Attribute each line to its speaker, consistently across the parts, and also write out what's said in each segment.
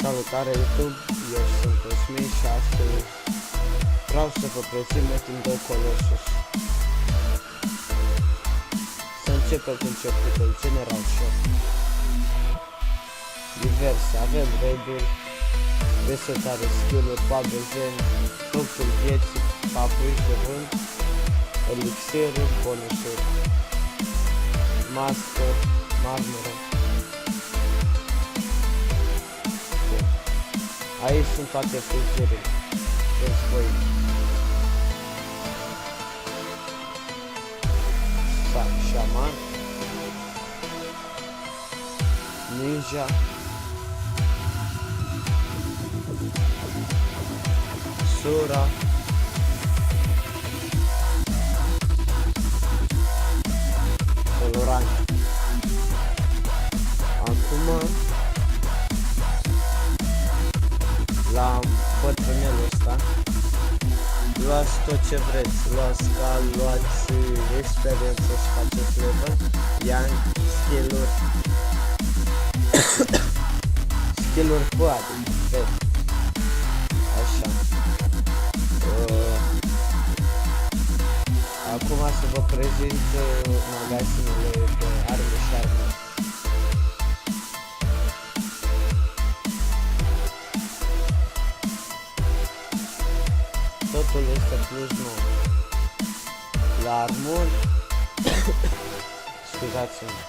Speaker 1: Salutare YouTube, eu sunt Cosmin și astăzi vreau să vă prezint Metin2 Colossus. Să începem cu începutul, General Shop. Diverse, avem raid-uri, resetare, skill-uri, babezeni, fructul vieții, papuși de vânt, elixiruri, bonusuri, mască, marmură. Aici sunt toate funcțiile. Vedeți voi. Șaman, ninja, sura, colorant. Acum la bătrânelul ăsta luați tot ce vreți, luați cal, luați experiență și faceți level, ia skill-uri skill-uri cu adică, vezi, așa. Acum să vă prezint magazinele de arme și arme. Totul este plus 9. La armuri scuzați-mă,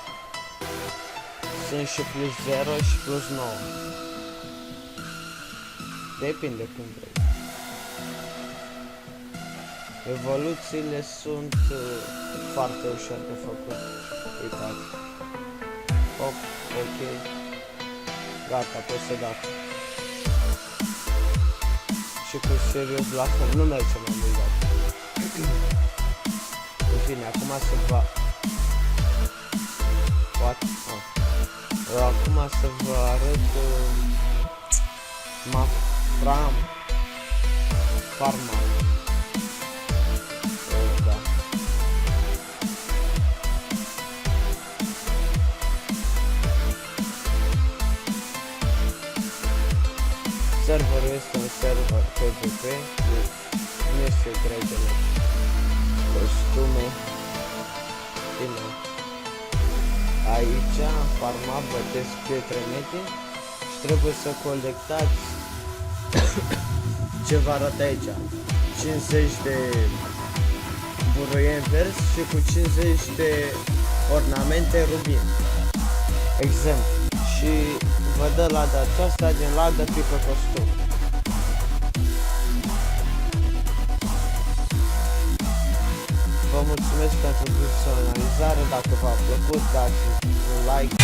Speaker 1: sunt și plus 0 și plus 9. Depinde cum vrei. Evoluțiile sunt foarte ușor de făcut. Uitați. Hop, ok. Gata, poți să dați. Și cu serios la fel, nu merge mai mult dat. În fine, acum să vă... Acum să vă arăt farma. Da. Serverul este un server PvP, nu este greu de costume. Bine. Aici, în farma, bătesc pietre Metin și trebuie să colectați ce vă arăt aici. 50 de buruieni verzi și cu 50 de ornamente rubin. Exemplu. Și vă dă lada aceasta, din ladă pică costum. Vă mulțumesc pentru vizualizare, dacă v-a plăcut dați un like.